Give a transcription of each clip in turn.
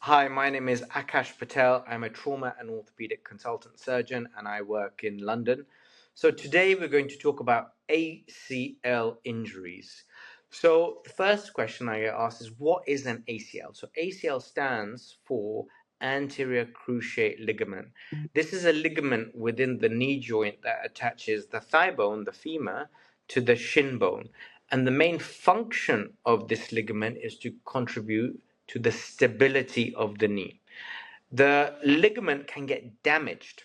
Hi, my name is Akash Patel. I'm a trauma and orthopedic consultant surgeon and I work in London. So today we're going to talk about ACL injuries. So the first question I get asked is, what is an ACL? So ACL stands for anterior cruciate ligament. This is a ligament within the knee joint that attaches the thigh bone, the femur, to the shin bone. And the main function of this ligament is to contribute to the stability of the knee. The ligament can get damaged,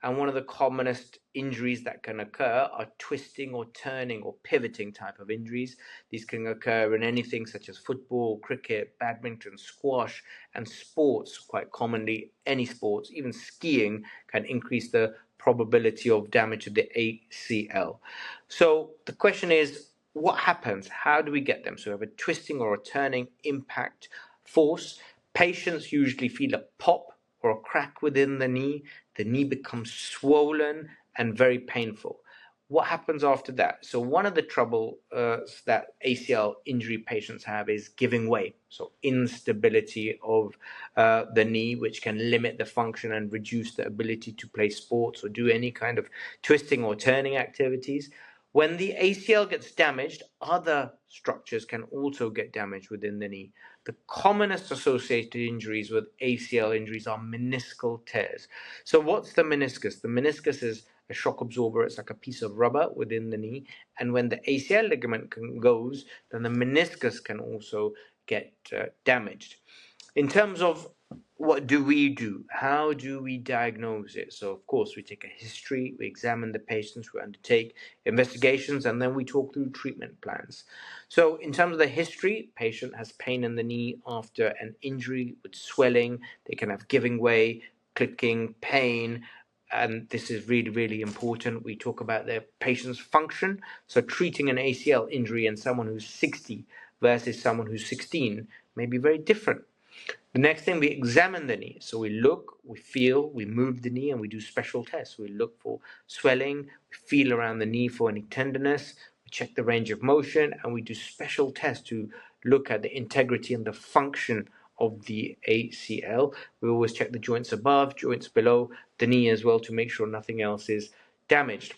and one of the commonest injuries that can occur are twisting or turning or pivoting type of injuries. These can occur in anything such as football, cricket, badminton, squash, and sports. Quite commonly, any sports, even skiing, can increase the probability of damage to the ACL. So the question is, what happens? How do we get them? So we have a twisting or a turning impact force. Patients usually feel a pop or a crack within the knee becomes swollen and very painful. What happens after that? So one of the troubles that ACL injury patients have is giving way. So instability of the knee, which can limit the function and reduce the ability to play sports or do any kind of twisting or turning activities. When the ACL gets damaged, other structures can also get damaged within the knee. The commonest associated injuries with ACL injuries are meniscal tears. So what's the meniscus? The meniscus is a shock absorber. It's like a piece of rubber within the knee. And when the ACL ligament goes, then the meniscus can also get damaged. In terms of what do we do? How do we diagnose it? So, of course, we take a history, we examine the patients, we undertake investigations, and then we talk through treatment plans. So, in terms of the history, patient has pain in the knee after an injury with swelling. They can have giving way, clicking, pain, and this is really, really important. We talk about the patient's function. So, treating an ACL injury in someone who's 60 versus someone who's 16 may be very different. The next thing, we examine the knee. So we look, we feel, we move the knee, and we do special tests. We look for swelling, we feel around the knee for any tenderness, we check the range of motion, and we do special tests to look at the integrity and the function of the ACL. We always check the joints above, joints below the knee as well to make sure nothing else is damaged.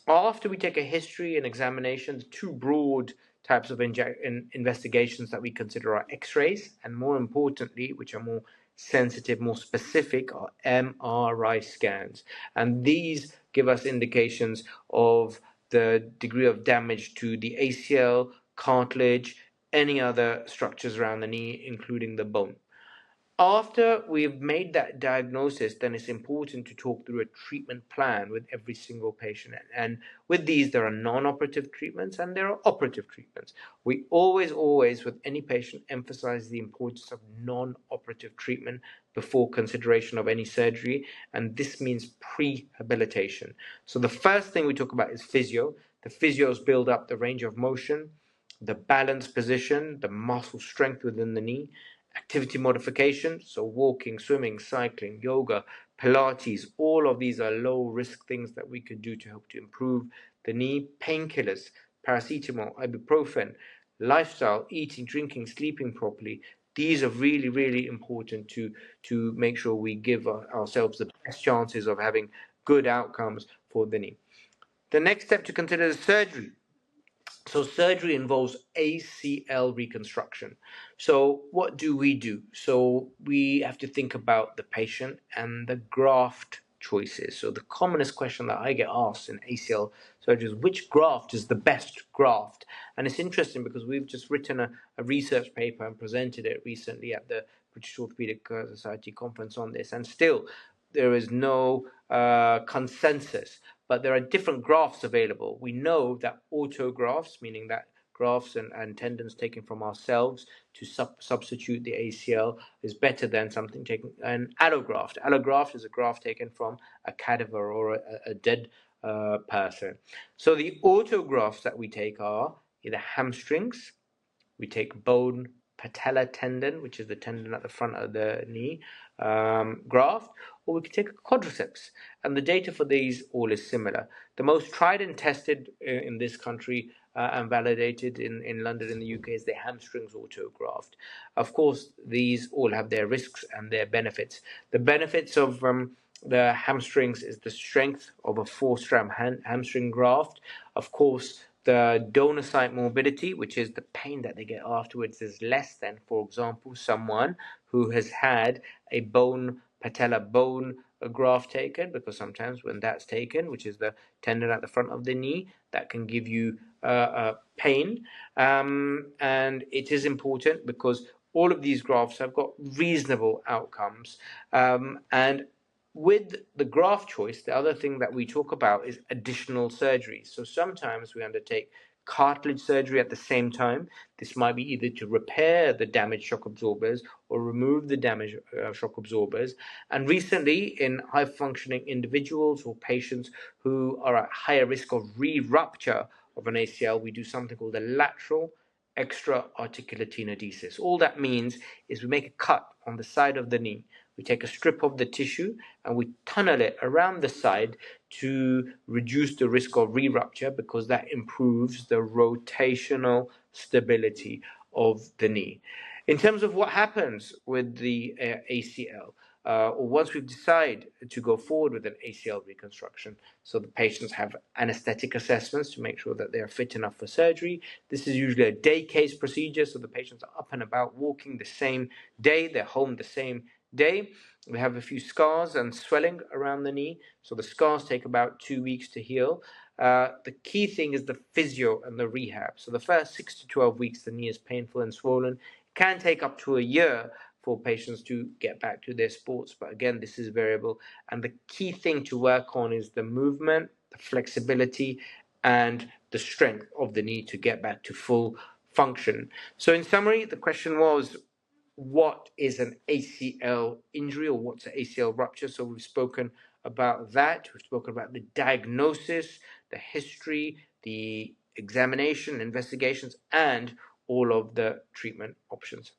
After we take a history and examination, the two broad types of investigations that we consider are x-rays, and more importantly, which are more sensitive, more specific, are MRI scans. And these give us indications of the degree of damage to the ACL, cartilage, any other structures around the knee, including the bone. After we've made that diagnosis, then it's important to talk through a treatment plan with every single patient. And with these, there are non-operative treatments and there are operative treatments. We always, with any patient, emphasize the importance of non-operative treatment before consideration of any surgery. And this means prehabilitation. So the first thing we talk about is physio. The physios build up the range of motion, the balance position, the muscle strength within the knee. Activity modification, so walking, swimming, cycling, yoga, Pilates, all of these are low risk things that we could do to help to improve the knee. Painkillers, paracetamol, ibuprofen, lifestyle, eating, drinking, sleeping properly. These are really, really important to make sure we give ourselves the best chances of having good outcomes for the knee. The next step to consider is surgery. So surgery involves ACL reconstruction. So what do we do? So we have to think about the patient and the graft choices. So the commonest question that I get asked in ACL surgery is, which graft is the best graft? And it's interesting because we've just written a research paper and presented it recently at the British Orthopaedic Society conference on this. And still, there is no consensus, but there are different grafts available. We know that autografts, meaning that grafts and tendons taken from ourselves to substitute the ACL, is better than something taken. An allograft. Allograft is a graft taken from a cadaver or a dead person. So the autografts that we take are either hamstrings, we take bone patella tendon, which is the tendon at the front of the knee, graft, or we could take a quadriceps. And the data for these all is similar. The most tried and tested in this country and validated in London in the UK is the hamstrings autograft. Of course, these all have their risks and their benefits. The benefits of the hamstrings is the strength of a 4-strand hamstring graft. Of course, the donor site morbidity, which is the pain that they get afterwards, is less than, for example, someone who has had a patella bone graft taken, because sometimes when that's taken, which is the tendon at the front of the knee, that can give you pain. And it is important because all of these grafts have got reasonable outcomes. And with the graft choice, the other thing that we talk about is additional surgeries. So sometimes we undertake cartilage surgery at the same time. This might be either to repair the damaged shock absorbers or remove the damaged shock absorbers. And recently, in high functioning individuals or patients who are at higher risk of re-rupture of an ACL, we do something called a lateral extra-articular tenodesis. All that means is we make a cut on the side of the knee. We take a strip of the tissue and we tunnel it around the side to reduce the risk of re-rupture, because that improves the rotational stability of the knee. In terms of what happens with the ACL, or once we decide to go forward with an ACL reconstruction, so the patients have anesthetic assessments to make sure that they are fit enough for surgery. This is usually a day case procedure, so the patients are up and about walking the same day, they're home the same day. We have a few scars and swelling around the knee, so the scars take about 2 weeks to heal. The key thing is the physio and the rehab. So the first 6 to 12 weeks, the knee is painful and swollen. It can take up to a year for patients to get back to their sports, but again, this is variable. And the key thing to work on is the movement, the flexibility, and the strength of the knee to get back to full function. So in summary, the question was, what is an ACL injury, or what's an ACL rupture? So we've spoken about that. We've spoken about the diagnosis, the history, the examination, investigations, and all of the treatment options.